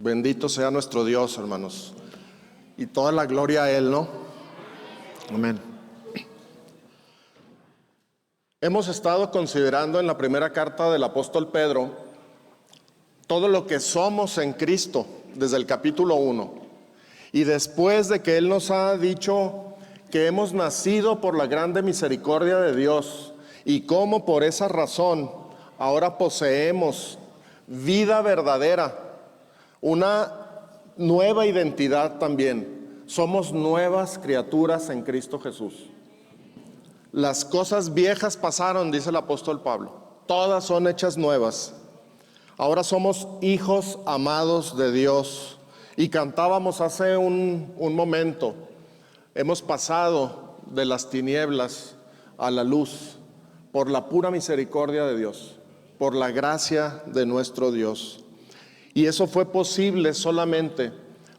Bendito sea nuestro Dios, hermanos. Y toda la gloria a Él, ¿no? Amén. Hemos estado considerando en la primera carta del apóstol Pedro todo lo que somos en Cristo desde el capítulo 1. Y después de que Él nos ha dicho que hemos nacido por la grande misericordia de Dios y cómo por esa razón ahora poseemos vida verdadera, una nueva identidad también. Somos nuevas criaturas en Cristo Jesús. Las cosas viejas pasaron, dice el apóstol Pablo. Todas son hechas nuevas. Ahora somos hijos amados de Dios. Y cantábamos hace un momento, hemos pasado de las tinieblas a la luz por la pura misericordia de Dios, por la gracia de nuestro Dios. Y eso fue posible solamente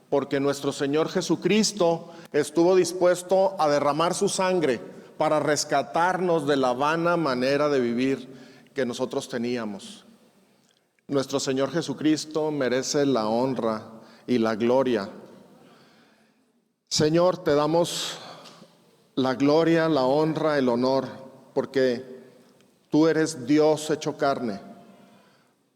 porque nuestro Señor Jesucristo estuvo dispuesto a derramar su sangre para rescatarnos de la vana manera de vivir que nosotros teníamos. Nuestro Señor Jesucristo merece la honra y la gloria. Señor, te damos la gloria, la honra, el honor, porque tú eres Dios hecho carne,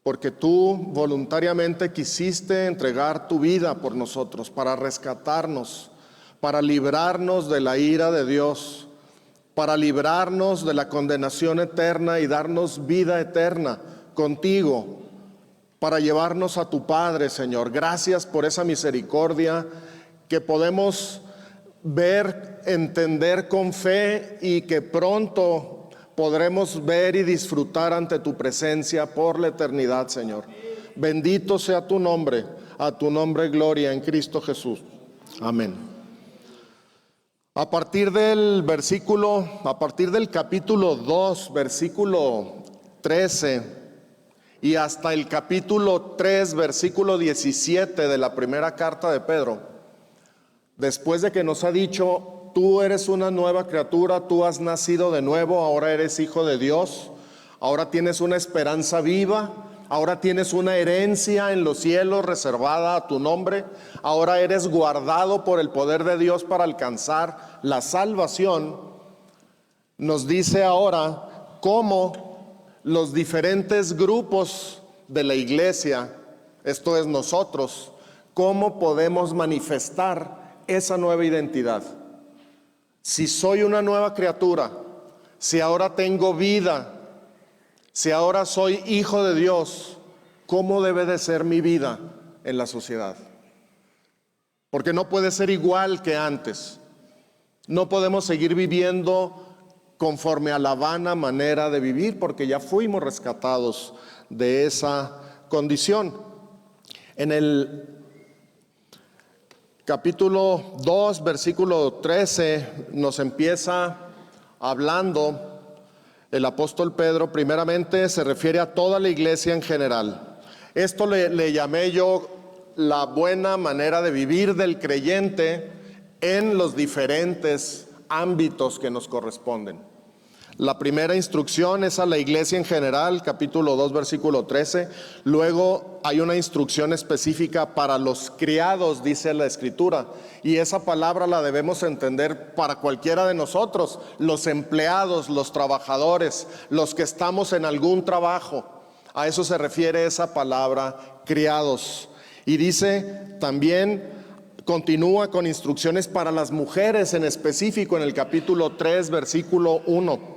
porque tú voluntariamente quisiste entregar tu vida por nosotros, para rescatarnos, para librarnos de la ira de Dios, para librarnos de la condenación eterna y darnos vida eterna contigo, para llevarnos a tu Padre, Señor. Gracias por esa misericordia que podemos ver, entender con fe y que pronto podremos ver y disfrutar ante tu presencia por la eternidad, Señor. Bendito sea tu nombre, a tu nombre gloria en Cristo Jesús. Amén. A partir del capítulo 2, versículo 13, y hasta el capítulo 3, versículo 17 de la primera carta de Pedro, después de que nos ha dicho, tú eres una nueva criatura, tú has nacido de nuevo, ahora eres hijo de Dios, ahora tienes una esperanza viva, ahora tienes una herencia en los cielos reservada a tu nombre, ahora eres guardado por el poder de Dios para alcanzar la salvación. Nos dice ahora cómo los diferentes grupos de la iglesia, esto es nosotros, cómo podemos manifestar esa nueva identidad. Si soy una nueva criatura, si ahora tengo vida, si ahora soy hijo de Dios, ¿cómo debe de ser mi vida en la sociedad? Porque no puede ser igual que antes. No podemos seguir viviendo conforme a la vana manera de vivir, porque ya fuimos rescatados de esa condición. En el capítulo 2, versículo 13, nos empieza hablando el apóstol Pedro. Primeramente se refiere a toda la iglesia en general. Esto le llamé yo la buena manera de vivir del creyente en los diferentes ámbitos que nos corresponden. La primera instrucción es a la iglesia en general, capítulo 2, versículo 13. Luego hay una instrucción específica para los criados, dice la Escritura. Y esa palabra la debemos entender para cualquiera de nosotros, los empleados, los trabajadores, los que estamos en algún trabajo. A eso se refiere esa palabra, criados. Y dice también, continúa con instrucciones para las mujeres en específico en el capítulo 3, versículo 1.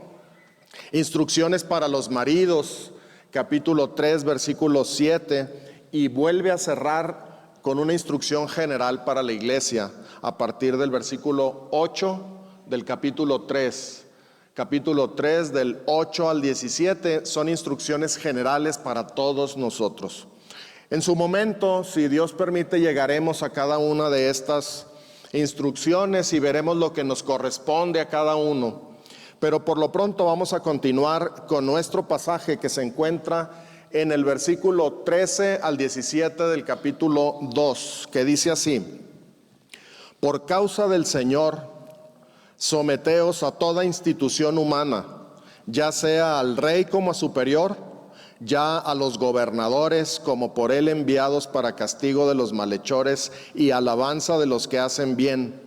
Instrucciones para los maridos, capítulo 3, versículo 7, y vuelve a cerrar con una instrucción general para la iglesia a partir del versículo 8 del capítulo 3. Capítulo 3 del 8 al 17 son instrucciones generales para todos nosotros. En su momento, si Dios permite, llegaremos a cada una de estas instrucciones y veremos lo que nos corresponde a cada uno. Pero por lo pronto vamos a continuar con nuestro pasaje que se encuentra en el versículo 13 al 17 del capítulo 2, que dice así: por causa del Señor, someteos a toda institución humana, ya sea al rey como a superior, ya a los gobernadores como por él enviados para castigo de los malhechores y alabanza de los que hacen bien.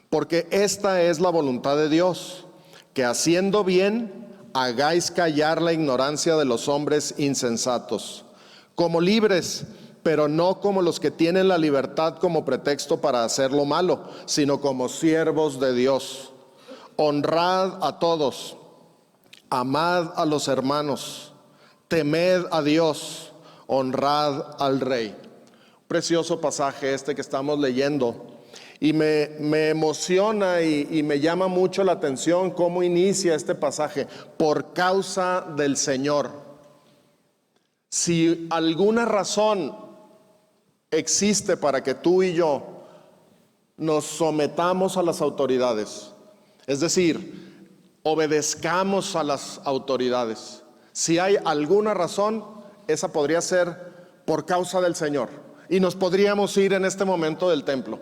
Porque esta es la voluntad de Dios, que haciendo bien hagáis callar la ignorancia de los hombres insensatos, como libres, pero no como los que tienen la libertad como pretexto para hacer lo malo, sino como siervos de Dios. Honrad a todos, amad a los hermanos, temed a Dios, honrad al Rey. Precioso pasaje este que estamos leyendo. Y me emociona y me llama mucho la atención cómo inicia este pasaje. Por causa del Señor. Si alguna razón existe para que tú y yo nos sometamos a las autoridades, es decir, obedezcamos a las autoridades, si hay alguna razón, esa podría ser por causa del Señor. Y nos podríamos ir en este momento del templo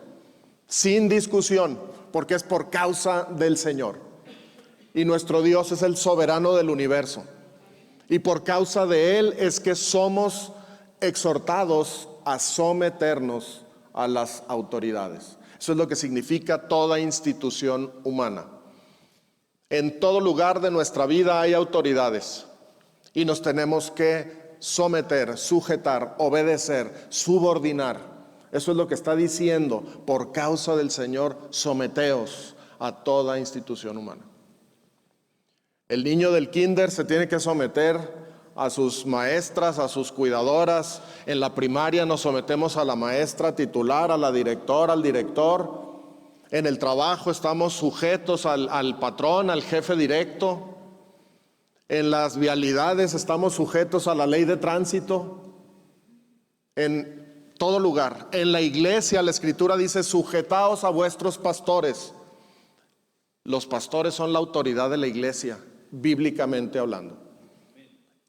sin discusión, porque es por causa del Señor. Y nuestro Dios es el soberano del universo. Y por causa de Él es que somos exhortados a someternos a las autoridades. Eso es lo que significa toda institución humana. En todo lugar de nuestra vida hay autoridades y nos tenemos que someter, sujetar, obedecer, subordinar. Eso es lo que está diciendo: por causa del Señor, someteos a toda institución humana. El niño del kinder se tiene que someter a sus maestras, a sus cuidadoras. En la primaria nos sometemos a la maestra titular, a la directora, al director. En el trabajo estamos sujetos al patrón, al jefe directo. En las vialidades estamos sujetos a la ley de tránsito. En todo lugar. En la iglesia la Escritura dice: sujetaos a vuestros pastores. Los pastores son la autoridad de la iglesia, bíblicamente hablando.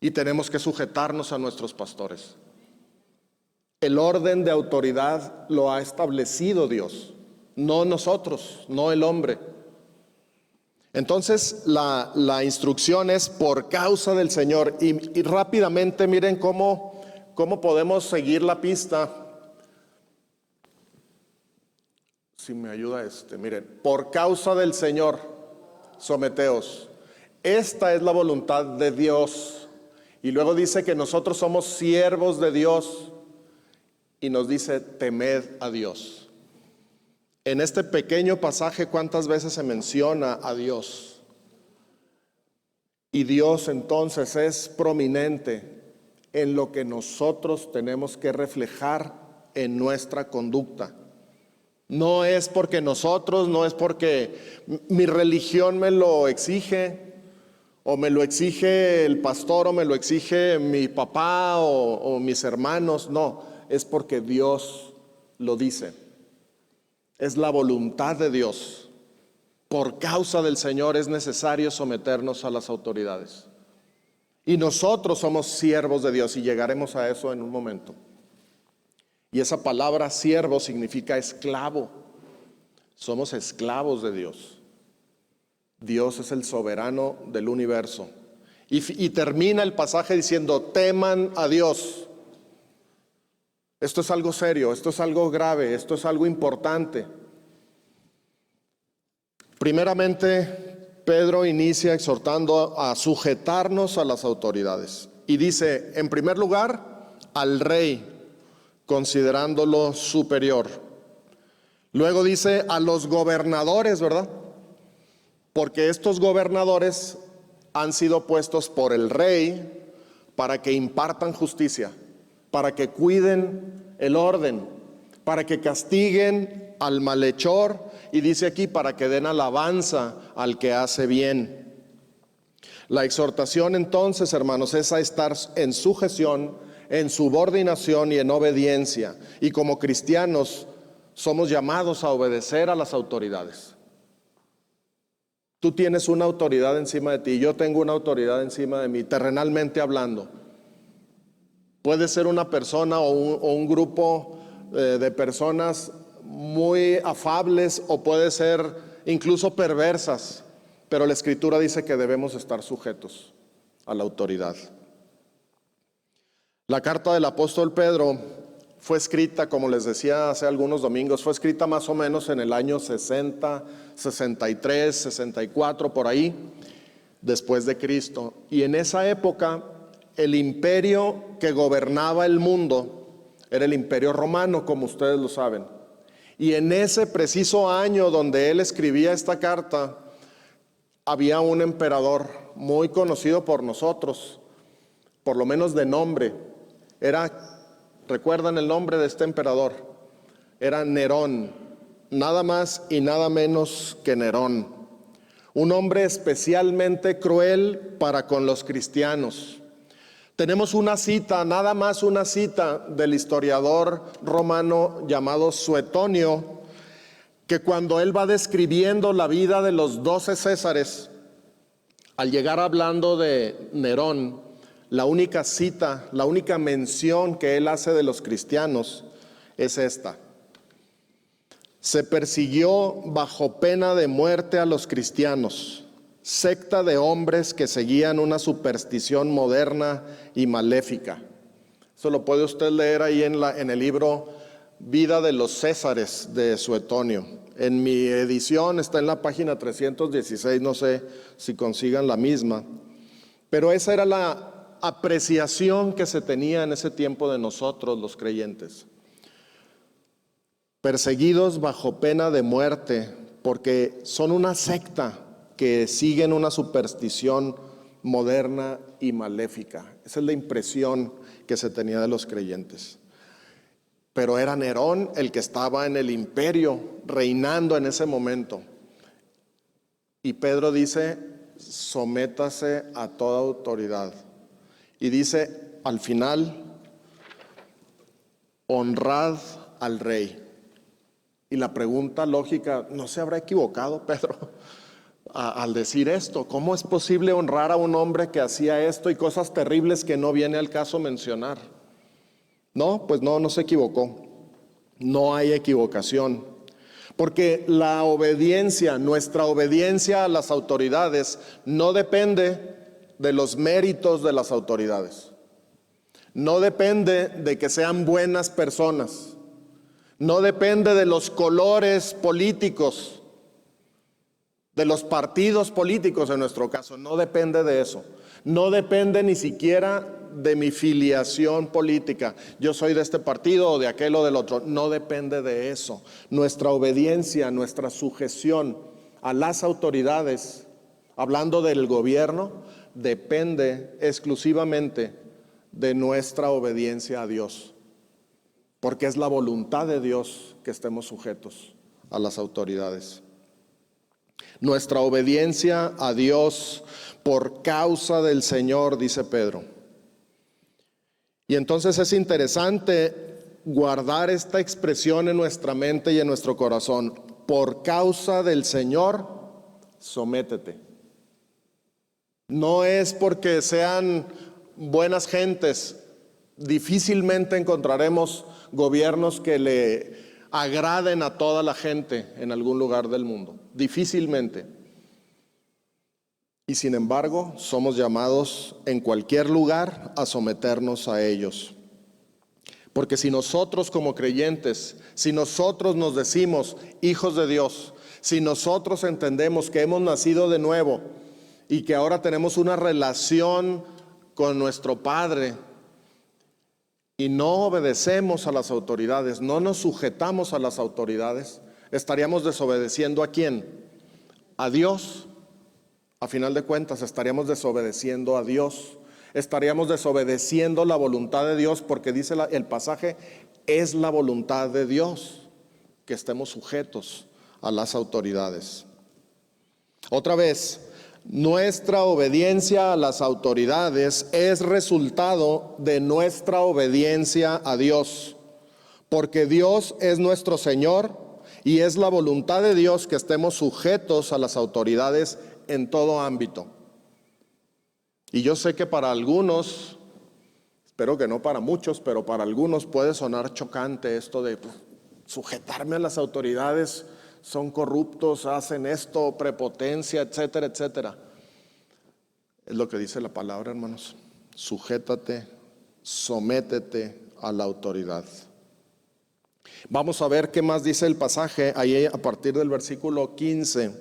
Y tenemos que sujetarnos a nuestros pastores. El orden de autoridad lo ha establecido Dios, no nosotros, no el hombre. Entonces la instrucción es por causa del Señor. Y rápidamente miren cómo podemos seguir la pista. Si me ayuda miren, por causa del Señor, someteos. Esta es la voluntad de Dios. Y luego dice que nosotros somos siervos de Dios. Y nos dice: temed a Dios. En este pequeño pasaje, ¿cuántas veces se menciona a Dios? Y Dios entonces es prominente en lo que nosotros tenemos que reflejar en nuestra conducta. No es porque nosotros, no es porque mi religión me lo exige, o me lo exige el pastor, o me lo exige mi papá o mis hermanos. No, es porque Dios lo dice. Es la voluntad de Dios. Por causa del Señor es necesario someternos a las autoridades. Y nosotros somos siervos de Dios, y llegaremos a eso en un momento. Y esa palabra siervo significa esclavo. Somos esclavos de Dios. Dios es el soberano del universo. Y termina el pasaje diciendo: teman a Dios. Esto es algo serio, esto es algo grave, esto es algo importante. Primeramente, Pedro inicia exhortando a sujetarnos a las autoridades. Y dice, en primer lugar, al rey, considerándolo superior. Luego dice a los gobernadores, ¿verdad? Porque estos gobernadores han sido puestos por el rey para que impartan justicia, para que cuiden el orden, para que castiguen al malhechor, y dice aquí, para que den alabanza al que hace bien. La exhortación entonces, hermanos, es a estar en sujeción, en subordinación y en obediencia. Y como cristianos somos llamados a obedecer a las autoridades. Tú tienes una autoridad encima de ti, yo tengo una autoridad encima de mí, terrenalmente hablando. Puede ser una persona o un grupo de personas muy afables, o puede ser incluso perversas, pero la Escritura dice que debemos estar sujetos a la autoridad. La carta del apóstol Pedro fue escrita, como les decía hace algunos domingos, fue escrita más o menos en el año 60, 63, 64, por ahí, después de Cristo. Y en esa época, el imperio que gobernaba el mundo era el imperio romano, como ustedes lo saben. Y en ese preciso año donde él escribía esta carta, había un emperador muy conocido por nosotros, por lo menos de nombre. ¿Recuerdan el nombre de este emperador? Era Nerón, nada más y nada menos que Nerón. Un hombre especialmente cruel para con los cristianos. Tenemos una cita, nada más una cita del historiador romano llamado Suetonio, que cuando él va describiendo la vida de los 12 Césares, al llegar hablando de Nerón, la única cita, la única mención que él hace de los cristianos es esta: se persiguió bajo pena de muerte a los cristianos, secta de hombres que seguían una superstición moderna y maléfica. Eso lo puede usted leer ahí en el libro Vida de los Césares de Suetonio. En mi edición está en la página 316, no sé si consigan la misma. Pero esa era la apreciación que se tenía en ese tiempo de nosotros los creyentes. Perseguidos bajo pena de muerte porque son una secta que siguen una superstición moderna y maléfica. Esa es la impresión que se tenía de los creyentes. Pero era Nerón el que estaba en el imperio, reinando en ese momento. Y Pedro dice: sométase a toda autoridad. Y dice al final: honrad al rey. Y la pregunta lógica: ¿no se habrá equivocado Pedro al decir esto? ¿Cómo es posible honrar a un hombre que hacía esto y cosas terribles que no viene al caso mencionar? No, pues no se equivocó. No hay equivocación. Porque la obediencia, nuestra obediencia a las autoridades, no depende de los méritos de las autoridades. No depende de que sean buenas personas. No depende de los colores políticos, de los partidos políticos en nuestro caso. No depende de eso. No depende ni siquiera de mi filiación política. Yo soy de este partido o de aquel o del otro. No depende de eso. Nuestra obediencia, nuestra sujeción a las autoridades, hablando del gobierno, depende exclusivamente de nuestra obediencia a Dios. Porque es la voluntad de Dios que estemos sujetos a las autoridades. Nuestra obediencia a Dios por causa del Señor, dice Pedro. Y entonces es interesante guardar esta expresión en nuestra mente y en nuestro corazón. Por causa del Señor, sométete. No es porque sean buenas gentes. Difícilmente encontraremos gobiernos que le agraden a toda la gente en algún lugar del mundo. Difícilmente. Y sin embargo, somos llamados en cualquier lugar a someternos a ellos. Porque si nosotros como creyentes, si nosotros nos decimos hijos de Dios, si nosotros entendemos que hemos nacido de nuevo y que ahora tenemos una relación con nuestro Padre y no obedecemos a las autoridades, no nos sujetamos a las autoridades, estaríamos desobedeciendo ¿a quién? A Dios. A final de cuentas, estaríamos desobedeciendo a Dios. Estaríamos desobedeciendo la voluntad de Dios, porque dice el pasaje, es la voluntad de Dios que estemos sujetos a las autoridades. Otra vez, nuestra obediencia a las autoridades es resultado de nuestra obediencia a Dios, porque Dios es nuestro Señor y es la voluntad de Dios que estemos sujetos a las autoridades en todo ámbito. Y yo sé que para algunos, espero que no para muchos, pero para algunos puede sonar chocante esto de sujetarme a las autoridades, son corruptos, hacen esto, prepotencia, etcétera, etcétera. Es lo que dice la palabra, hermanos. Sujétate sométete a la autoridad. Vamos a ver qué más dice el pasaje ahí a partir del versículo 15.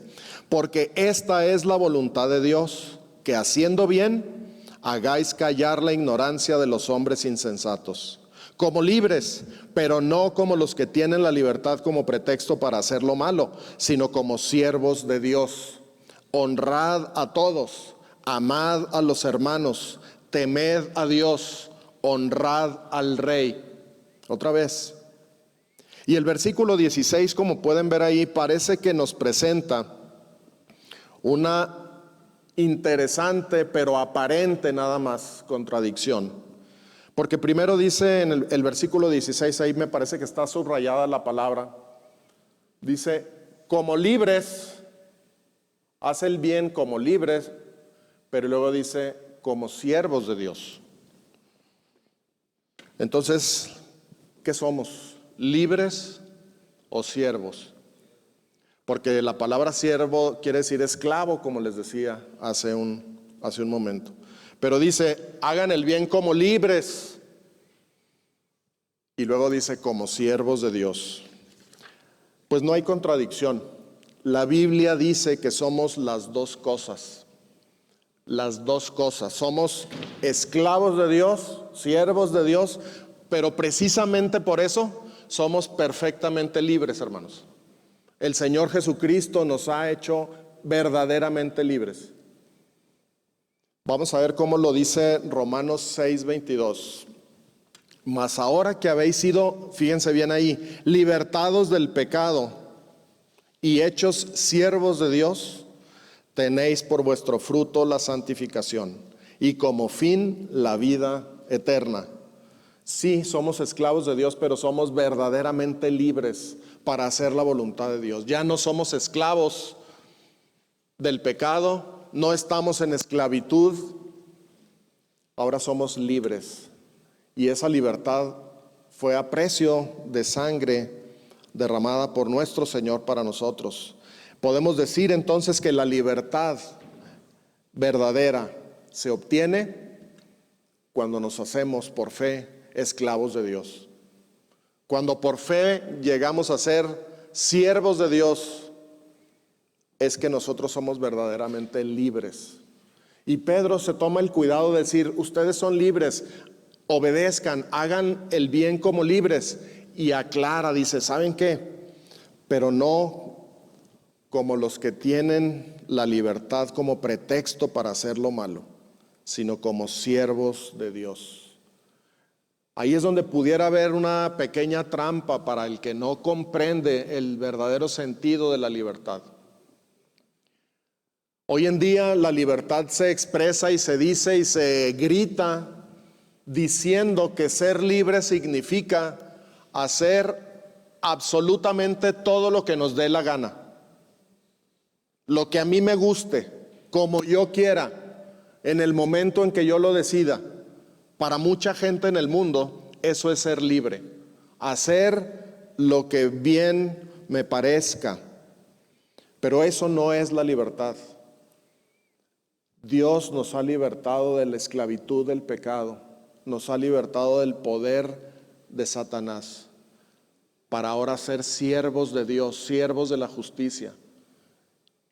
Porque esta es la voluntad de Dios, que haciendo bien hagáis callar la ignorancia de los hombres insensatos, como libres, pero no como los que tienen la libertad como pretexto para hacer lo malo, sino como siervos de Dios. Honrad a todos, amad a los hermanos, temed a Dios, honrad al Rey. Otra vez. Y el versículo 16, como pueden ver ahí, parece que nos presenta una interesante, pero aparente nada más, contradicción. Porque primero dice en el versículo 16, ahí me parece que está subrayada la palabra. Dice, como libres, haz el bien como libres, pero luego dice, como siervos de Dios. Entonces, ¿qué somos? ¿Libres o siervos? Porque la palabra siervo quiere decir esclavo, como les decía hace un momento. Pero dice, hagan el bien como libres. Y luego dice, como siervos de Dios. Pues no hay contradicción. La Biblia dice que somos las dos cosas. Las dos cosas. Somos esclavos de Dios, siervos de Dios, pero precisamente por eso somos perfectamente libres, hermanos. El Señor Jesucristo nos ha hecho verdaderamente libres. Vamos a ver cómo lo dice Romanos 6:22. Mas ahora que habéis sido, fíjense bien ahí, libertados del pecado y hechos siervos de Dios, tenéis por vuestro fruto la santificación y como fin la vida eterna. Sí, somos esclavos de Dios, pero somos verdaderamente libres para hacer la voluntad de Dios. Ya no somos esclavos del pecado, no estamos en esclavitud, ahora somos libres. Y esa libertad fue a precio de sangre derramada por nuestro Señor para nosotros. Podemos decir entonces que la libertad verdadera se obtiene cuando nos hacemos por fe esclavos de Dios. Cuando por fe llegamos a ser siervos de Dios, es que nosotros somos verdaderamente libres. Y Pedro se toma el cuidado de decir, ustedes son libres, obedezcan, hagan el bien como libres. Y aclara, dice, ¿saben qué? Pero no como los que tienen la libertad como pretexto para hacer lo malo, sino como siervos de Dios. Ahí es donde pudiera haber una pequeña trampa para el que no comprende el verdadero sentido de la libertad. Hoy en día la libertad se expresa y se dice y se grita diciendo que ser libre significa hacer absolutamente todo lo que nos dé la gana, lo que a mí me guste, como yo quiera, en el momento en que yo lo decida. Para mucha gente en el mundo, eso es ser libre, hacer lo que bien me parezca. Pero eso no es la libertad. Dios nos ha libertado de la esclavitud del pecado, nos ha libertado del poder de Satanás, para ahora ser siervos de Dios, siervos de la justicia,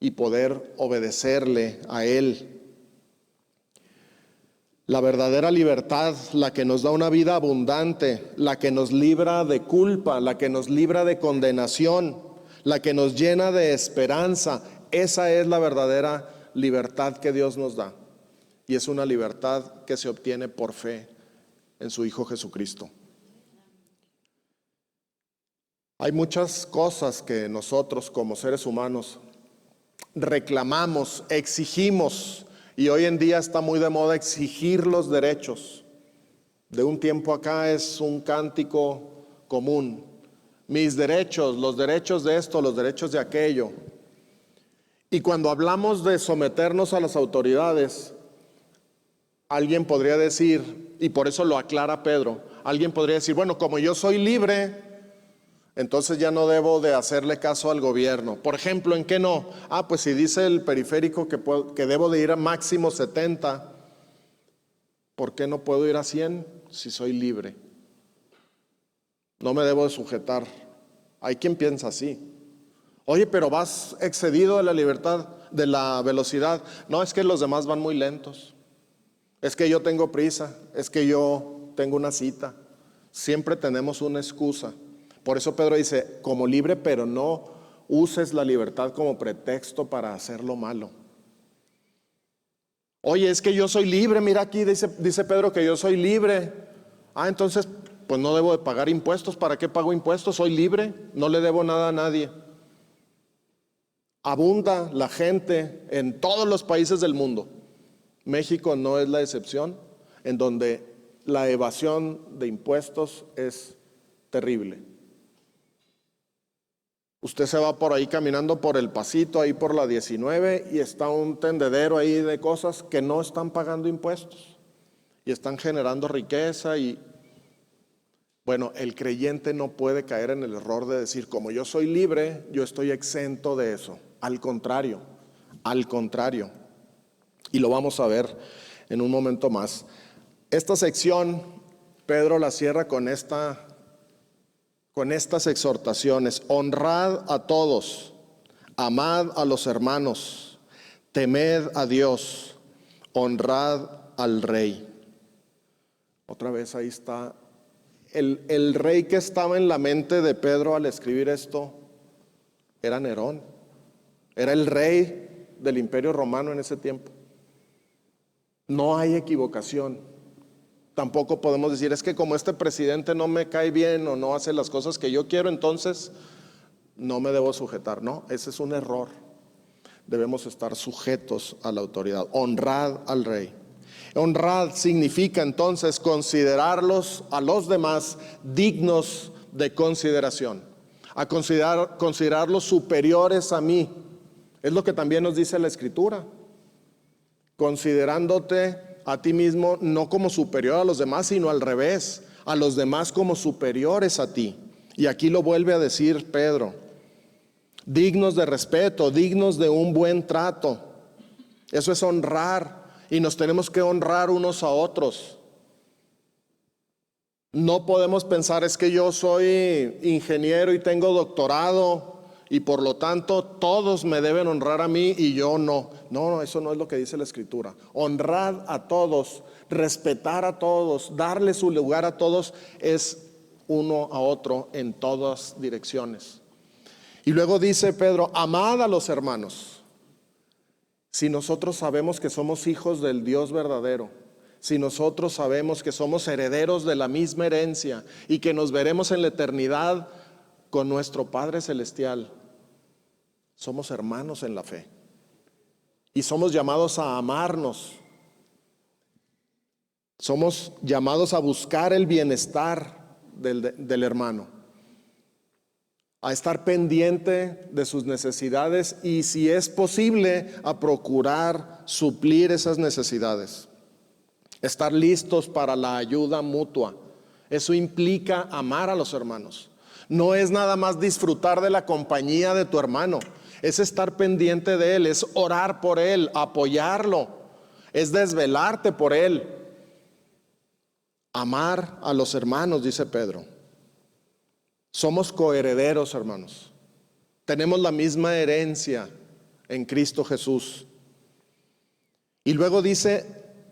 y poder obedecerle a Él. La verdadera libertad, la que nos da una vida abundante, la que nos libra de culpa, la que nos libra de condenación, la que nos llena de esperanza, esa es la verdadera libertad que Dios nos da. Y es una libertad que se obtiene por fe en su Hijo Jesucristo. Hay muchas cosas que nosotros como seres humanos reclamamos, exigimos. Y hoy en día está muy de moda exigir los derechos. De un tiempo acá es un cántico común. Mis derechos, los derechos de esto, los derechos de aquello. Y cuando hablamos de someternos a las autoridades, alguien podría decir, y por eso lo aclara Pedro, alguien podría decir, bueno, como yo soy libre, entonces ya no debo de hacerle caso al gobierno. Por ejemplo, ¿en qué no? Pues si dice el periférico que debo de ir a máximo 70, ¿por qué no puedo ir a 100? si soy libre? No me debo de sujetar. Hay quien piensa así. Oye, pero vas excedido de la libertad, de la velocidad. No, es que los demás van muy lentos. Es que yo tengo prisa. Es que yo tengo una cita. Siempre tenemos una excusa. Por eso Pedro dice, como libre, pero no uses la libertad como pretexto para hacer lo malo. Oye, es que yo soy libre. Mira aquí, dice Pedro que yo soy libre. Entonces, pues no debo de pagar impuestos. ¿Para qué pago impuestos? Soy libre, no le debo nada a nadie. Abunda la gente en todos los países del mundo. México no es la excepción, en donde la evasión de impuestos es terrible. Usted se va por ahí caminando por el pasito, ahí por la 19, y está un tendedero ahí de cosas que no están pagando impuestos y están generando riqueza. Y bueno, el creyente no puede caer en el error de decir, como yo soy libre, yo estoy exento de eso. Al contrario. Y lo vamos a ver en un momento más. Esta sección, Pedro la cierra con estas exhortaciones. Honrad a todos, amad a los hermanos, temed a Dios, honrad al rey. Otra vez ahí está. El rey que estaba en la mente de Pedro al escribir esto era Nerón. Era el rey del Imperio Romano en ese tiempo. No hay equivocación. Tampoco podemos decir, es que como este presidente no me cae bien o no hace las cosas que yo quiero, entonces no me debo sujetar. No, ese es un error. Debemos estar sujetos a la autoridad. Honrad al rey. Honrad significa entonces considerarlos a los demás dignos de consideración, a considerarlos superiores a mí. Es lo que también nos dice la Escritura. Considerándote a ti mismo no como superior a los demás, sino al revés, a los demás como superiores a ti. Y aquí lo vuelve a decir Pedro. Dignos de respeto, dignos de un buen trato. Eso es honrar, y nos tenemos que honrar unos a otros. No podemos pensar, es que yo soy ingeniero y tengo doctorado y por lo tanto todos me deben honrar a mí y yo no. No, eso no es lo que dice la Escritura. Honrar a todos, respetar a todos, darle su lugar a todos, es uno a otro en todas direcciones. Y luego dice Pedro, amad a los hermanos. Si nosotros sabemos que somos hijos del Dios verdadero, si nosotros sabemos que somos herederos de la misma herencia y que nos veremos en la eternidad con nuestro Padre Celestial, somos hermanos en la fe y somos llamados a amarnos. Somos llamados a buscar el bienestar del hermano, a estar pendiente de sus necesidades y, si es posible, a procurar suplir esas necesidades. Estar listos para la ayuda mutua. Eso implica amar a los hermanos. No es nada más disfrutar de la compañía de tu hermano, es estar pendiente de él, es orar por él, apoyarlo, es desvelarte por él. Amar a los hermanos, dice Pedro. Somos coherederos, hermanos. Tenemos la misma herencia en Cristo Jesús. Y luego dice,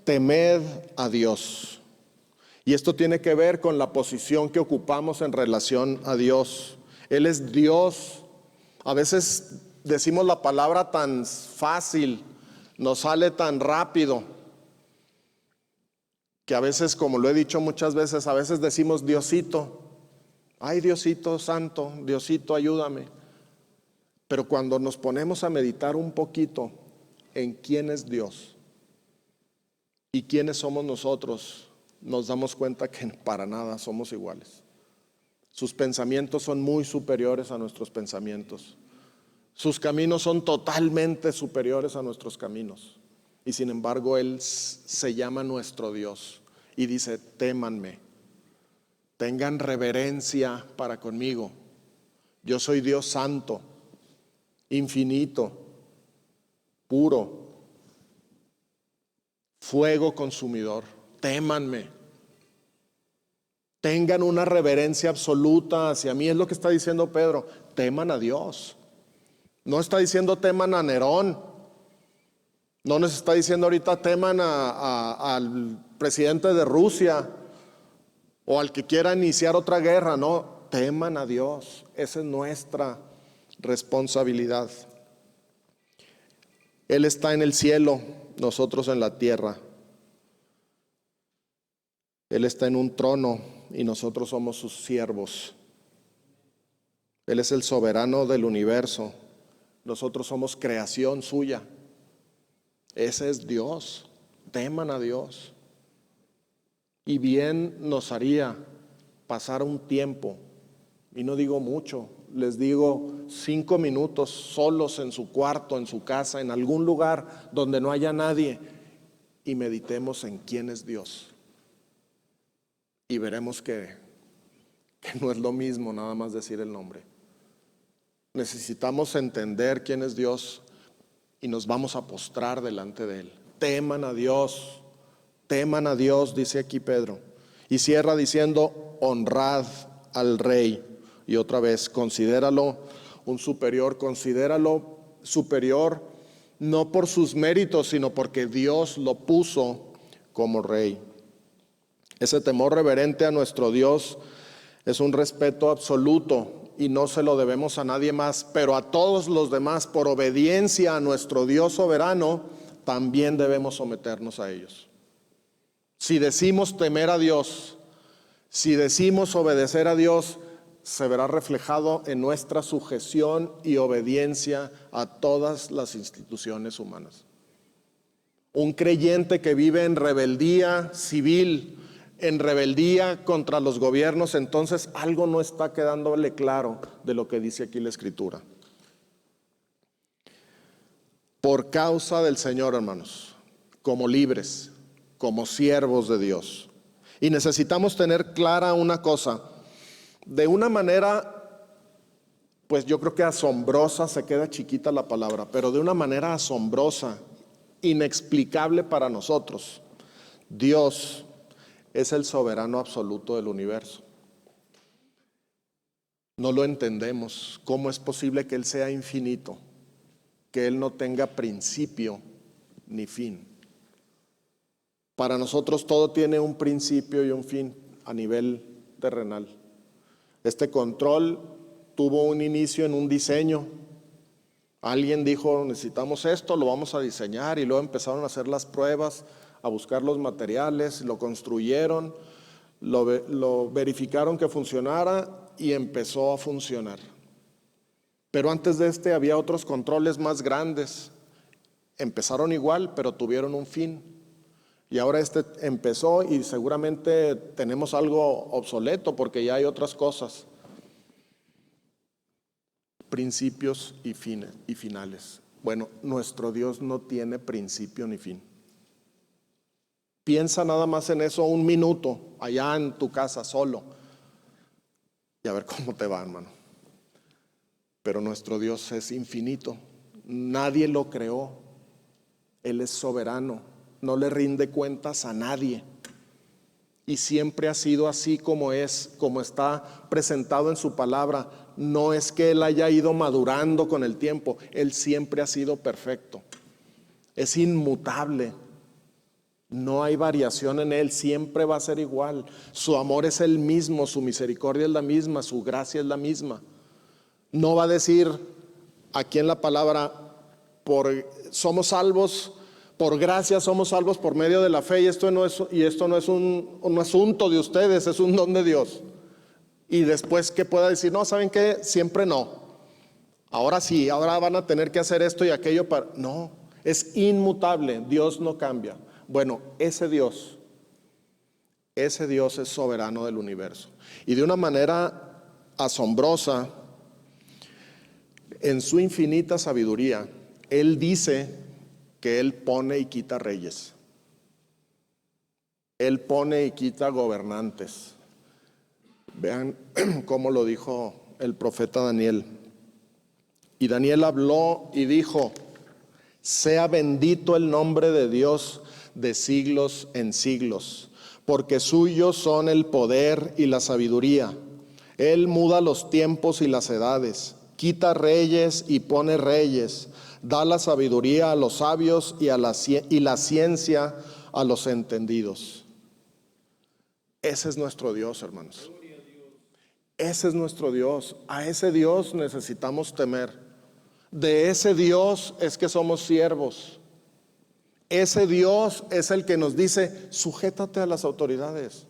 temed a Dios. Y esto tiene que ver con la posición que ocupamos en relación a Dios. Él es Dios. A veces decimos la palabra tan fácil, nos sale tan rápido, que a veces, como lo he dicho muchas veces, a veces decimos Diosito. Ay, Diosito santo, Diosito ayúdame. Pero cuando nos ponemos a meditar un poquito en quién es Dios y quiénes somos nosotros, nos damos cuenta que para nada somos iguales. Sus pensamientos son muy superiores a nuestros pensamientos. Sus caminos son totalmente superiores a nuestros caminos. Y sin embargo, Él se llama nuestro Dios y dice, témanme, tengan reverencia para conmigo. Yo soy Dios santo, infinito, puro, fuego consumidor. Témanme. tengan una reverencia absoluta hacia mí. Es lo que está diciendo Pedro, teman a Dios. No está diciendo teman a Nerón, no nos está diciendo ahorita teman al presidente de Rusia o al que quiera iniciar otra guerra. No, teman a Dios. Esa es nuestra responsabilidad. Él está en el cielo, nosotros en la tierra. Él está en un trono y nosotros somos sus siervos. Él es el soberano del universo. Nosotros somos creación suya. Ese es Dios. Teman a Dios. Y bien nos haría pasar un tiempo, y no digo mucho, les digo 5 minutos solos en su cuarto, en su casa, en algún lugar donde no haya nadie, y meditemos en quién es Dios. Y veremos que no es lo mismo nada más decir el nombre. Necesitamos entender quién es Dios y nos vamos a postrar delante de Él. Teman a Dios, dice aquí Pedro. Y cierra diciendo, honrad al Rey. Y otra vez, considéralo un superior, considéralo superior no por sus méritos, sino porque Dios lo puso como Rey. Ese temor reverente a nuestro Dios es un respeto absoluto y no se lo debemos a nadie más, pero a todos los demás, por obediencia a nuestro Dios soberano, también debemos someternos a ellos. Si decimos temer a Dios, si decimos obedecer a Dios, se verá reflejado en nuestra sujeción y obediencia a todas las instituciones humanas. Un creyente que vive en rebeldía civil, en rebeldía contra los gobiernos, entonces algo no está quedándole claro de lo que dice aquí la Escritura. Por causa del Señor, hermanos, como libres, como siervos de Dios. Y necesitamos tener clara una cosa, de una manera, pues yo creo que asombrosa, se queda chiquita la palabra, pero de una manera asombrosa, inexplicable para nosotros. Dios es el soberano absoluto del universo. No lo entendemos. ¿Cómo es posible que Él sea infinito? Que Él no tenga principio ni fin. Para nosotros todo tiene un principio y un fin a nivel terrenal. Este control tuvo un inicio en un diseño. Alguien dijo, necesitamos esto, lo vamos a diseñar, y luego empezaron a hacer las pruebas, a buscar los materiales, lo construyeron, lo verificaron que funcionara y empezó a funcionar. Pero antes de había otros controles más grandes. Empezaron igual, pero tuvieron un fin. Y ahora empezó y seguramente tenemos algo obsoleto porque ya hay otras cosas. Principios y fines y finales. Bueno, nuestro Dios no tiene principio ni fin. Piensa nada más en eso un minuto, allá en tu casa solo, y a ver cómo te va, hermano. Pero nuestro Dios es infinito, nadie lo creó, Él es soberano, no le rinde cuentas a nadie, y siempre ha sido así como es, como está presentado en su palabra. No es que Él haya ido madurando con el tiempo, Él siempre ha sido perfecto, es inmutable. No hay variación en Él, siempre va a ser igual. Su amor es el mismo, su misericordia es la misma, su gracia es la misma. No va a decir aquí en la palabra, somos salvos, por gracia somos salvos por medio de la fe, y esto no es un asunto de ustedes, es un don de Dios. Y después que pueda decir, no, ¿saben qué? Siempre no. Ahora sí, ahora van a tener que hacer esto y aquello para... No, es inmutable, Dios no cambia. Bueno, ese Dios es soberano del universo. Y de una manera asombrosa, en su infinita sabiduría, Él dice que Él pone y quita reyes. Él pone y quita gobernantes. Vean cómo lo dijo el profeta Daniel. Y Daniel habló y dijo, sea bendito el nombre de Dios de siglos en siglos, porque suyos son el poder y la sabiduría. Él muda los tiempos y las edades, quita reyes y pone reyes, da la sabiduría a los sabios y la ciencia a los entendidos. Ese es nuestro Dios, hermanos. Ese es nuestro Dios. A ese Dios necesitamos temer. De ese Dios es que somos siervos. Ese Dios es el que nos dice: sujétate a las autoridades.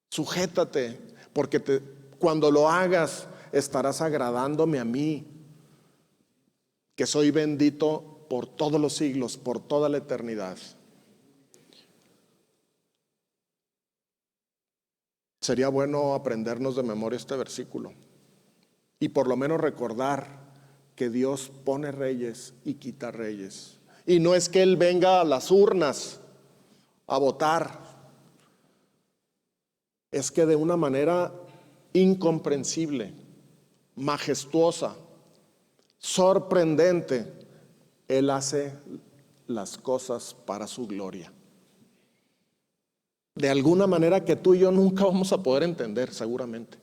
Sujétate, porque cuando lo hagas estarás agradándome a mí, que soy bendito por todos los siglos, por toda la eternidad. Sería bueno aprendernos de memoria este versículo y por lo menos recordar que Dios pone reyes y quita reyes. Y no es que Él venga a las urnas a votar, es que de una manera incomprensible, majestuosa, sorprendente, Él hace las cosas para su gloria. De alguna manera que tú y yo nunca vamos a poder entender, seguramente.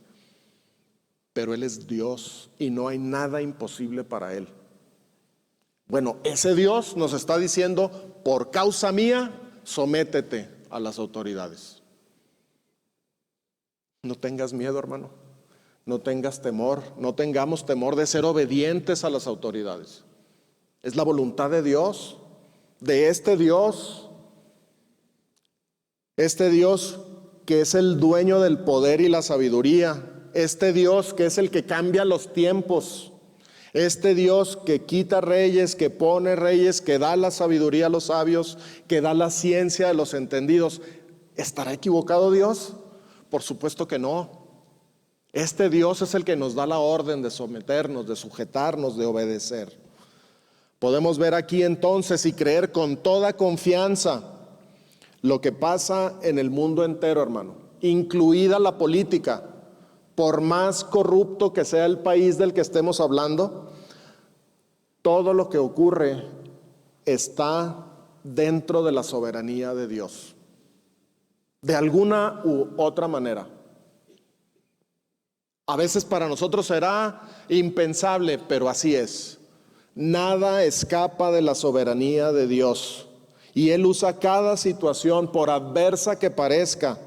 Pero Él es Dios y no hay nada imposible para Él. Bueno, ese Dios nos está diciendo: por causa mía, sométete a las autoridades. No tengas miedo, hermano. No tengas temor. No tengamos temor de ser obedientes a las autoridades. Es la voluntad de Dios, de este Dios que es el dueño del poder y la sabiduría. Este Dios que es el que cambia los tiempos. Este Dios que quita reyes, que pone reyes, que da la sabiduría a los sabios, que da la ciencia a los entendidos. ¿Estará equivocado Dios? Por supuesto que no. Este Dios es el que nos da la orden de someternos, de sujetarnos, de obedecer. Podemos ver aquí entonces y creer con toda confianza lo que pasa en el mundo entero, hermano, incluida la política. Por más corrupto que sea el país del que estemos hablando, todo lo que ocurre está dentro de la soberanía de Dios, de alguna u otra manera. A veces para nosotros será impensable, pero así es. Nada escapa de la soberanía de Dios. Y Él usa cada situación, por adversa que parezca,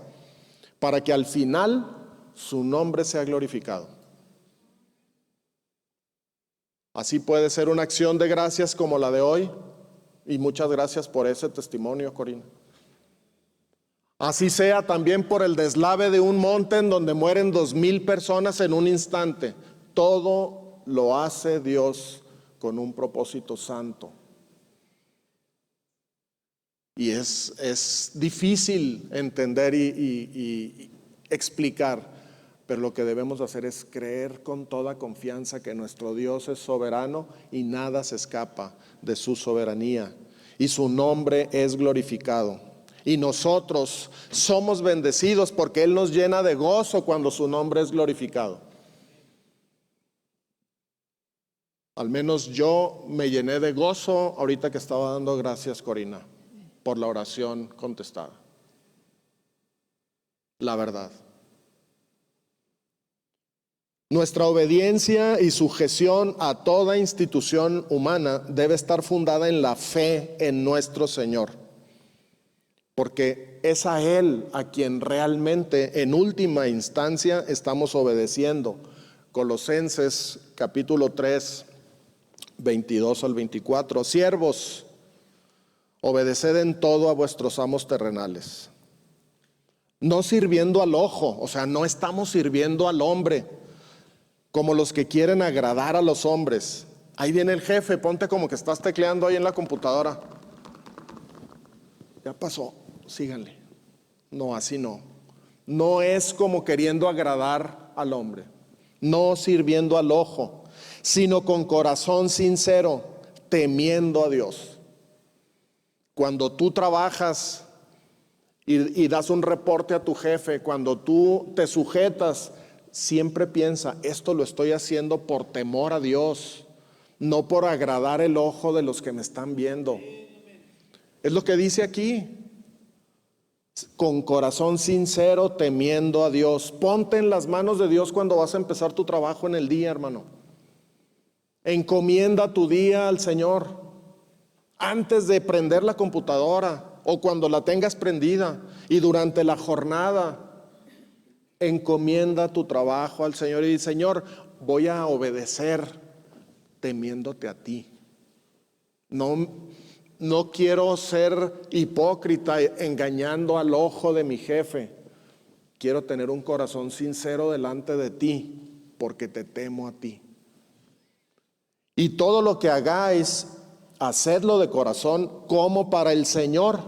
para que al final su nombre sea glorificado. Así puede ser una acción de gracias como la de hoy. Y muchas gracias por ese testimonio, Corina. Así sea también por el deslave de un monte en donde mueren 2,000 personas en un instante. Todo lo hace Dios con un propósito santo. Y es difícil entender y explicar, pero lo que debemos hacer es creer con toda confianza que nuestro Dios es soberano y nada se escapa de su soberanía, y su nombre es glorificado. Y nosotros somos bendecidos porque Él nos llena de gozo cuando su nombre es glorificado. Al menos yo me llené de gozo ahorita que estaba dando gracias, Corina, por la oración contestada. La verdad. Nuestra obediencia y sujeción a toda institución humana debe estar fundada en la fe en nuestro Señor, porque es a Él a quien realmente en última instancia estamos obedeciendo. Colosenses capítulo 3, 22 al 24. Siervos, obedeced en todo a vuestros amos terrenales, no sirviendo al ojo, o sea, no estamos sirviendo al hombre como los que quieren agradar a los hombres. Ahí viene el jefe, ponte como que estás tecleando ahí en la computadora. Ya pasó, síganle. No, así no. No es como queriendo agradar al hombre, no sirviendo al ojo, sino con corazón sincero, temiendo a Dios. Cuando tú trabajas y das un reporte a tu jefe, cuando tú te sujetas, siempre piensa: esto lo estoy haciendo por temor a Dios, no por agradar el ojo de los que me están viendo. Es lo que dice aquí. con corazón sincero, temiendo a Dios. Ponte en las manos de Dios cuando vas a empezar tu trabajo en el día, hermano. Encomienda tu día al Señor antes de prender la computadora o cuando la tengas prendida, y durante la jornada. Encomienda tu trabajo al Señor y dice: Señor, voy a obedecer temiéndote a ti. No quiero ser hipócrita engañando al ojo de mi jefe. Quiero tener un corazón sincero delante de ti porque te temo a ti. Y todo lo que hagáis, hacedlo de corazón como para el Señor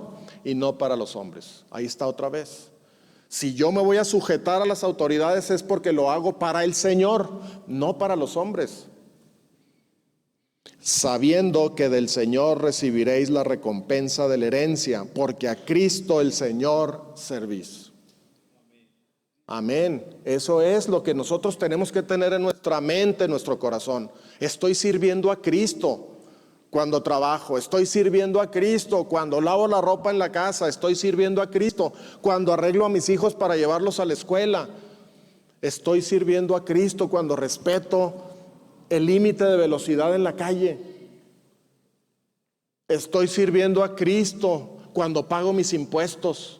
y no para los hombres. Ahí está otra vez. Si yo me voy a sujetar a las autoridades es porque lo hago para el Señor, no para los hombres. Sabiendo que del Señor recibiréis la recompensa de la herencia, porque a Cristo el Señor servís. Amén. Eso es lo que nosotros tenemos que tener en nuestra mente, en nuestro corazón. Estoy sirviendo a Cristo cuando trabajo, estoy sirviendo a Cristo cuando lavo la ropa en la casa, estoy sirviendo a Cristo cuando arreglo a mis hijos para llevarlos a la escuela, estoy sirviendo a Cristo cuando respeto el límite de velocidad en la calle, estoy sirviendo a Cristo cuando pago mis impuestos,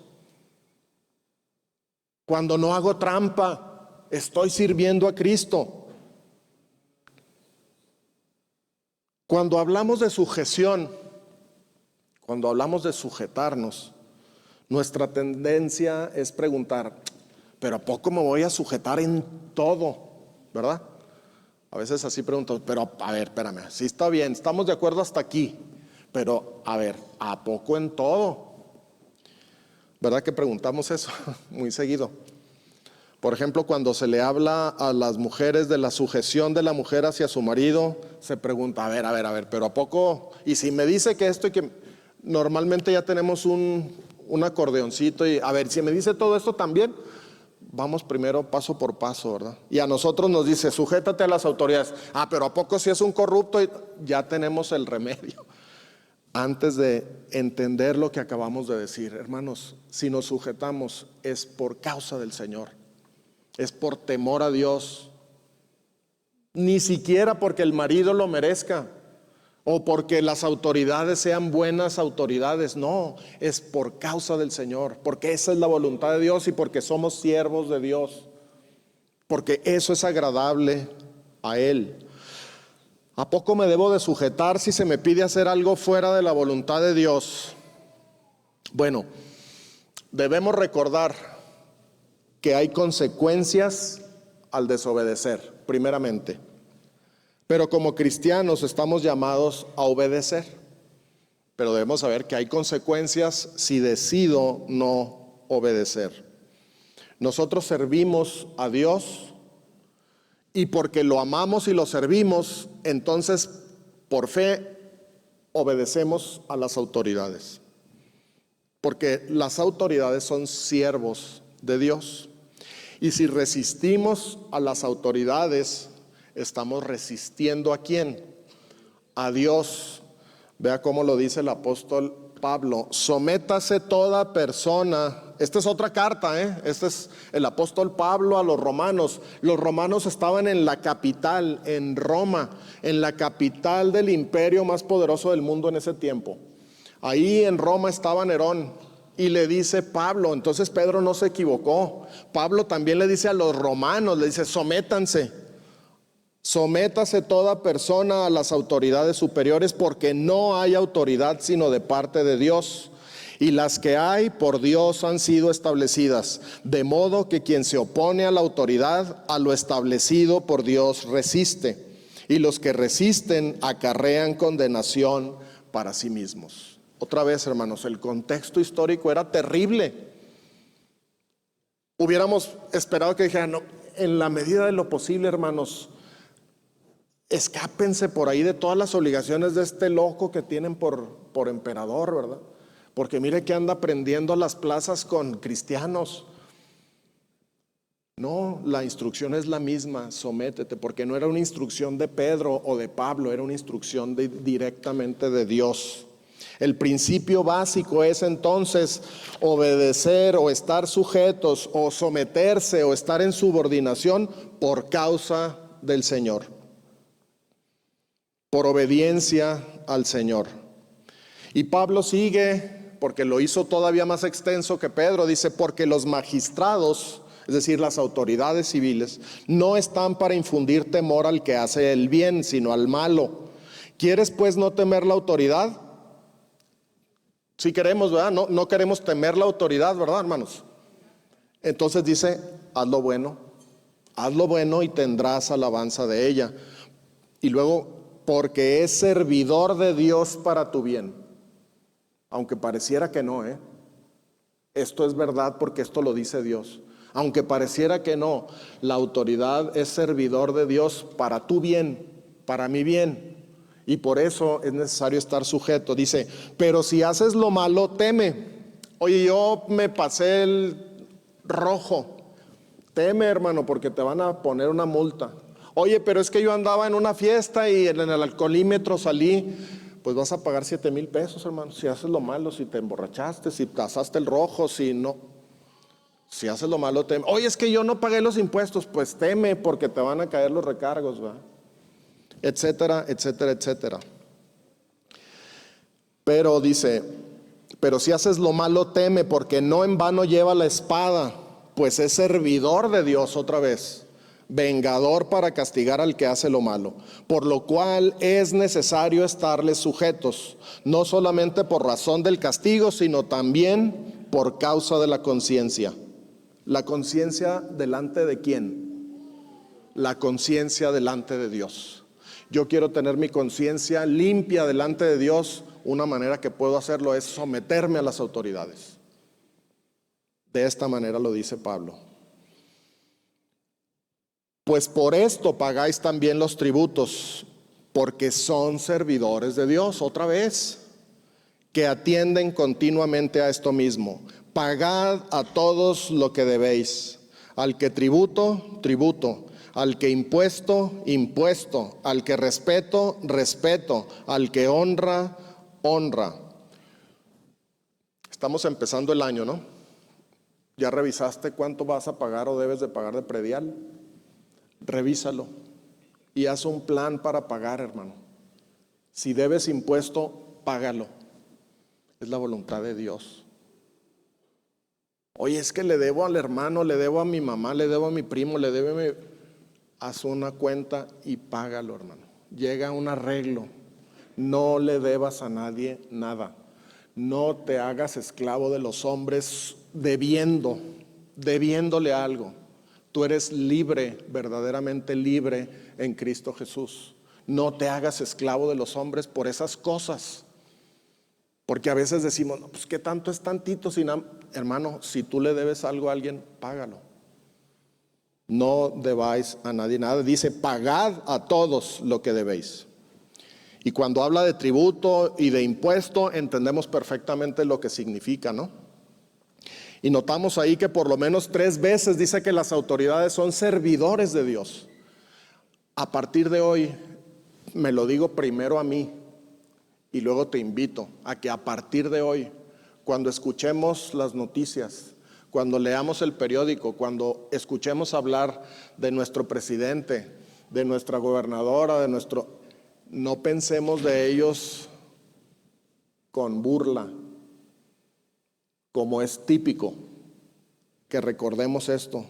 cuando no hago trampa, estoy sirviendo a Cristo. Cuando hablamos de sujeción, cuando hablamos de sujetarnos, nuestra tendencia es preguntar: ¿pero a poco me voy a sujetar en todo? ¿Verdad? A veces así pregunto: pero a ver, espérame, sí está bien, estamos de acuerdo hasta aquí, pero a ver, ¿a poco en todo? ¿Verdad que preguntamos eso muy seguido? Por ejemplo, cuando se le habla a las mujeres de la sujeción de la mujer hacia su marido, se pregunta: a ver, pero ¿a poco? Y si me dice que esto y que normalmente ya tenemos un acordeoncito y a ver, si me dice todo esto también, vamos primero paso por paso, ¿verdad? Y a nosotros nos dice: sujétate a las autoridades. Ah, pero ¿a poco si es un corrupto? Y ya tenemos el remedio. Antes de entender lo que acabamos de decir, hermanos, si nos sujetamos es por causa del Señor. Es por temor a Dios, ni siquiera porque el marido lo merezca o porque las autoridades sean buenas autoridades, no, es por causa del Señor, porque esa es la voluntad de Dios y porque somos siervos de Dios, porque eso es agradable a Él. ¿A poco me debo de sujetar si se me pide hacer algo fuera de la voluntad de Dios? Bueno, debemos recordar que hay consecuencias al desobedecer, primeramente. Pero como cristianos estamos llamados a obedecer. Pero debemos saber que hay consecuencias si decido no obedecer. Nosotros servimos a Dios y porque lo amamos y lo servimos, entonces por fe obedecemos a las autoridades. Porque las autoridades son siervos de Dios. Y si resistimos a las autoridades, estamos resistiendo ¿a quién? A Dios. Vea cómo lo dice el apóstol Pablo: sométase toda persona. Esta es otra carta, este es el apóstol Pablo a los romanos. Los romanos estaban en la capital, en Roma, en la capital del imperio más poderoso del mundo en ese tiempo. Ahí en Roma estaba Nerón. Y le dice Pablo, entonces Pedro no se equivocó. Pablo también le dice a los romanos, le dice: sométanse. Sométase toda persona a las autoridades superiores, porque no hay autoridad sino de parte de Dios. Y las que hay por Dios han sido establecidas. De modo que quien se opone a la autoridad, a lo establecido por Dios resiste. Y los que resisten acarrean condenación para sí mismos. Otra vez, hermanos, el contexto histórico era terrible. Hubiéramos esperado que dijeran: no, en la medida de lo posible, hermanos, escápense por ahí de todas las obligaciones de este loco que tienen por emperador, ¿verdad? Porque mire que anda prendiendo las plazas con cristianos. No, la instrucción es la misma: sométete, porque no era una instrucción de Pedro o de Pablo, era una instrucción directamente de Dios. El principio básico es entonces obedecer o estar sujetos o someterse o estar en subordinación por causa del Señor, por obediencia al Señor. Y Pablo sigue, porque lo hizo todavía más extenso que Pedro, dice, porque los magistrados, es decir, las autoridades civiles, no están para infundir temor al que hace el bien, sino al malo. ¿Quieres pues no temer la autoridad? Si queremos, ¿verdad? No queremos temer la autoridad, ¿verdad, hermanos? Entonces dice, haz lo bueno y tendrás alabanza de ella. Y luego, porque es servidor de Dios para tu bien. Aunque pareciera que no, esto es verdad porque esto lo dice Dios. Aunque pareciera que no, la autoridad es servidor de Dios para tu bien, para mi bien. Y por eso es necesario estar sujeto. Dice, pero si haces lo malo, teme. Oye, yo me pasé el rojo. Teme, hermano, porque te van a poner una multa. Oye, pero es que yo andaba en una fiesta y en el alcoholímetro salí. Pues vas a pagar 7,000 pesos, hermano. Si haces lo malo, si te emborrachaste, si pasaste el rojo, si no. Si haces lo malo, teme. Oye, es que yo no pagué los impuestos. Pues teme porque te van a caer los recargos, ¿verdad? Etcétera, etcétera, etcétera. Pero dice, pero si haces lo malo, teme, porque no en vano lleva la espada, pues es servidor de Dios otra vez, vengador para castigar al que hace lo malo, por lo cual es necesario estarles sujetos, no solamente por razón del castigo, sino también por causa de la conciencia. ¿La conciencia delante de quién? La conciencia delante de Dios. Yo quiero tener mi conciencia limpia delante de Dios. Una manera que puedo hacerlo es someterme a las autoridades. De esta manera lo dice Pablo. Pues por esto pagáis también los tributos, porque son servidores de Dios, otra vez, que atienden continuamente a esto mismo. Pagad a todos lo que debéis. Al que tributo, tributo. Al que impuesto, impuesto. Al que respeto, respeto. Al que honra, honra. Estamos empezando el año, ¿no? ¿Ya revisaste cuánto vas a pagar o debes de pagar de predial? Revísalo y haz un plan para pagar, hermano. Si debes impuesto, págalo. Es la voluntad de Dios. Oye, es que le debo al hermano, le debo a mi mamá, le debo a mi primo, le debo a mi... Haz una cuenta y págalo, hermano. Llega a un arreglo. No le debas a nadie nada. No te hagas esclavo de los hombres debiéndole algo. Tú eres libre, verdaderamente libre en Cristo Jesús. No te hagas esclavo de los hombres por esas cosas. Porque a veces decimos, no, pues qué tanto es tantito. Hermano, si tú le debes algo a alguien, págalo. No debáis a nadie nada. Dice, pagad a todos lo que debéis. Y cuando habla de tributo y de impuesto, entendemos perfectamente lo que significa, ¿no? Y notamos ahí que por lo menos 3 veces dice que las autoridades son servidores de Dios. A partir de hoy, me lo digo primero a mí y luego te invito a que a partir de hoy, cuando escuchemos las noticias, cuando leamos el periódico, cuando escuchemos hablar de nuestro presidente, de nuestra gobernadora, no pensemos de ellos con burla, como es típico, que recordemos esto,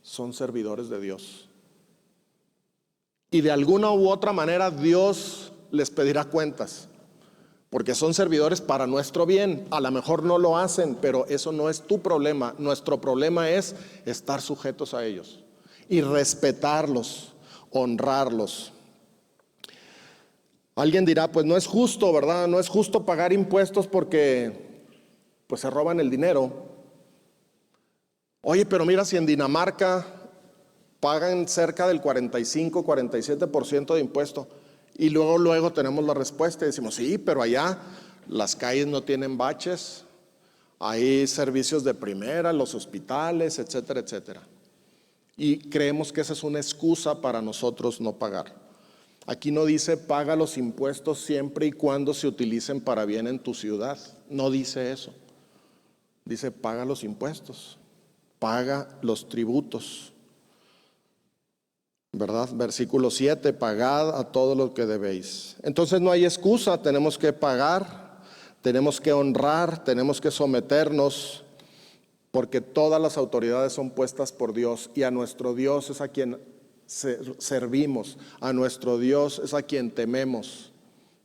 son servidores de Dios. Y de alguna u otra manera Dios les pedirá cuentas, porque son servidores para nuestro bien. A lo mejor no lo hacen, pero eso no es tu problema. Nuestro problema es estar sujetos a ellos y respetarlos, honrarlos. Alguien dirá, pues no es justo, ¿verdad? No es justo pagar impuestos porque pues se roban el dinero. Oye, pero mira, si en Dinamarca pagan cerca del 45, 47% de impuesto. Y luego tenemos la respuesta y decimos, sí, pero allá las calles no tienen baches, hay servicios de primera, los hospitales, etcétera, etcétera. Y creemos que esa es una excusa para nosotros no pagar. Aquí no dice paga los impuestos siempre y cuando se utilicen para bien en tu ciudad. No dice eso. Dice paga los impuestos, paga los tributos. ¿Verdad? Versículo 7, pagad a todo lo que debéis. Entonces no hay excusa, tenemos que pagar, tenemos que honrar, tenemos que someternos, porque todas las autoridades son puestas por Dios y a nuestro Dios es a quien servimos, a nuestro Dios es a quien tememos.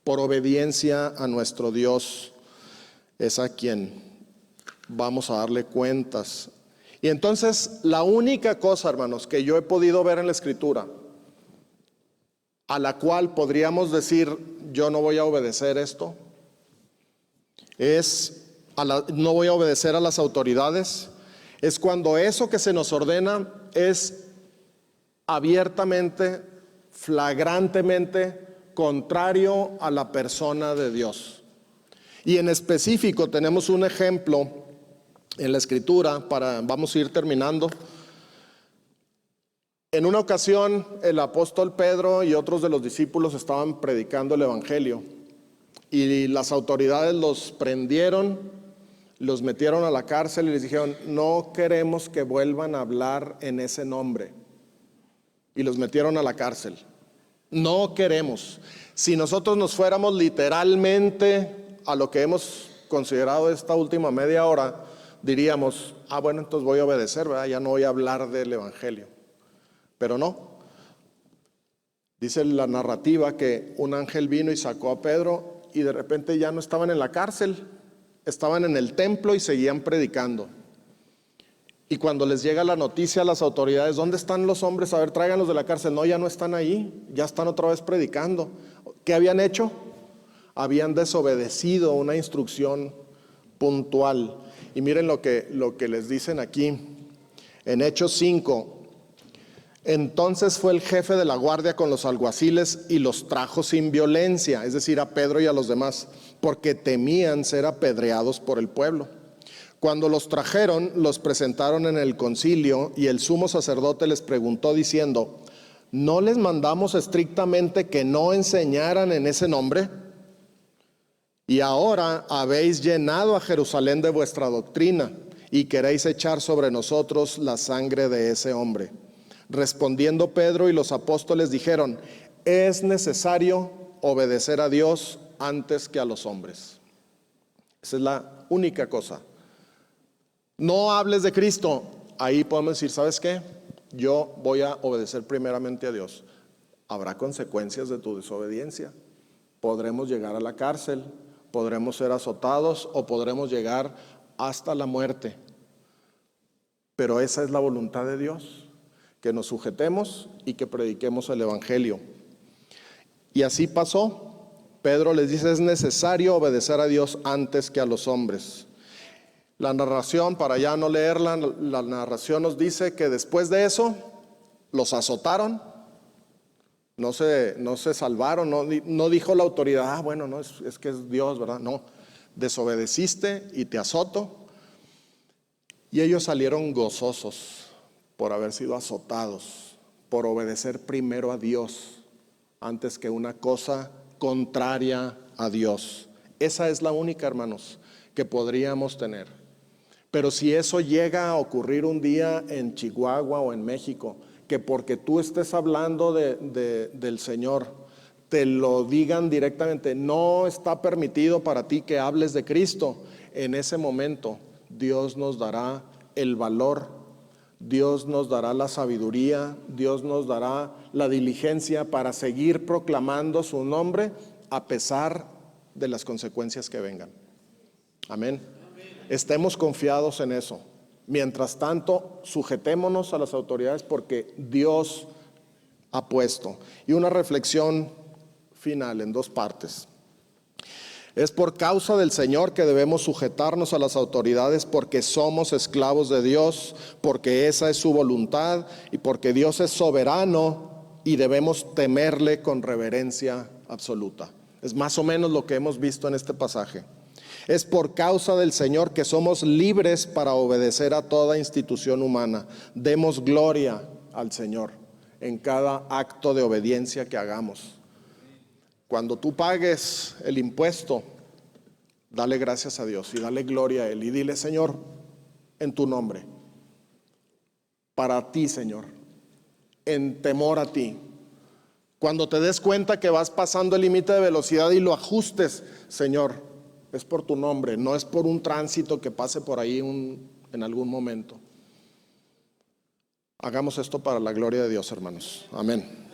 Por obediencia a nuestro Dios es a quien vamos a darle cuentas. Y entonces la única cosa, hermanos, que yo he podido ver en la Escritura, a la cual podríamos decir yo no voy a obedecer esto, no voy a obedecer a las autoridades, es cuando eso que se nos ordena es abiertamente, flagrantemente contrario a la persona de Dios. Y en específico tenemos un ejemplo en la Escritura, vamos a ir terminando. En una ocasión el apóstol Pedro y otros de los discípulos estaban predicando el evangelio y las autoridades los prendieron, los metieron a la cárcel y les dijeron: no queremos que vuelvan a hablar en ese nombre. Y los metieron a la cárcel. No queremos. Si nosotros nos fuéramos literalmente a lo que hemos considerado esta última media hora, diríamos: bueno, entonces voy a obedecer, ¿verdad? Ya no voy a hablar del evangelio. Pero no. Dice la narrativa que un ángel vino y sacó a Pedro y de repente ya no estaban en la cárcel, estaban en el templo y seguían predicando. Y cuando les llega la noticia a las autoridades: ¿dónde están los hombres? A ver, tráiganlos de la cárcel. No, ya no están ahí, ya están otra vez predicando. ¿Qué habían hecho? Habían desobedecido una instrucción puntual. Y miren lo que les dicen aquí en Hechos 5. Entonces fue el jefe de la guardia con los alguaciles y los trajo sin violencia, es decir, a Pedro y a los demás, porque temían ser apedreados por el pueblo. Cuando los trajeron, los presentaron en el concilio y el sumo sacerdote les preguntó diciendo: ¿no les mandamos estrictamente que no enseñaran en ese nombre? Y ahora habéis llenado a Jerusalén de vuestra doctrina y queréis echar sobre nosotros la sangre de ese hombre. Respondiendo Pedro y los apóstoles dijeron: es necesario obedecer a Dios antes que a los hombres. Esa es la única cosa. No hables de Cristo. Ahí podemos decir: ¿sabes qué? Yo voy a obedecer primeramente a Dios. Habrá consecuencias de tu desobediencia. Podremos llegar a la cárcel, podremos ser azotados o podremos llegar hasta la muerte. Pero esa es la voluntad de Dios, que nos sujetemos y que prediquemos el evangelio. Y así pasó. Pedro les dice: es necesario obedecer a Dios antes que a los hombres. La narración, para ya no leerla, la narración nos dice que después de eso los azotaron. No se salvaron, no dijo la autoridad: bueno, no, es que es Dios, ¿verdad? No, desobedeciste y te azoto. Y ellos salieron gozosos por haber sido azotados, por obedecer primero a Dios antes que una cosa contraria a Dios. Esa es la única, hermanos, que podríamos tener. Pero si eso llega a ocurrir un día en Chihuahua o en México, que porque tú estés hablando del Señor, te lo digan directamente: no está permitido para ti que hables de Cristo, en ese momento Dios nos dará el valor, Dios nos dará la sabiduría, Dios nos dará la diligencia para seguir proclamando su nombre a pesar de las consecuencias que vengan. Amén. Estemos confiados en eso. Mientras tanto, sujetémonos a las autoridades porque Dios ha puesto. Y una reflexión final en dos partes. Es por causa del Señor que debemos sujetarnos a las autoridades, porque somos esclavos de Dios, porque esa es su voluntad y porque Dios es soberano y debemos temerle con reverencia absoluta. Es más o menos lo que hemos visto en este pasaje. Es por causa del Señor que somos libres para obedecer a toda institución humana. Demos gloria al Señor en cada acto de obediencia que hagamos. Cuando tú pagues el impuesto, dale gracias a Dios y dale gloria a Él y dile: Señor, en tu nombre, para ti, Señor, en temor a ti. Cuando te des cuenta que vas pasando el límite de velocidad y lo ajustes, Señor, es por tu nombre, no es por un tránsito que pase por ahí en algún momento. Hagamos esto para la gloria de Dios, hermanos. Amén.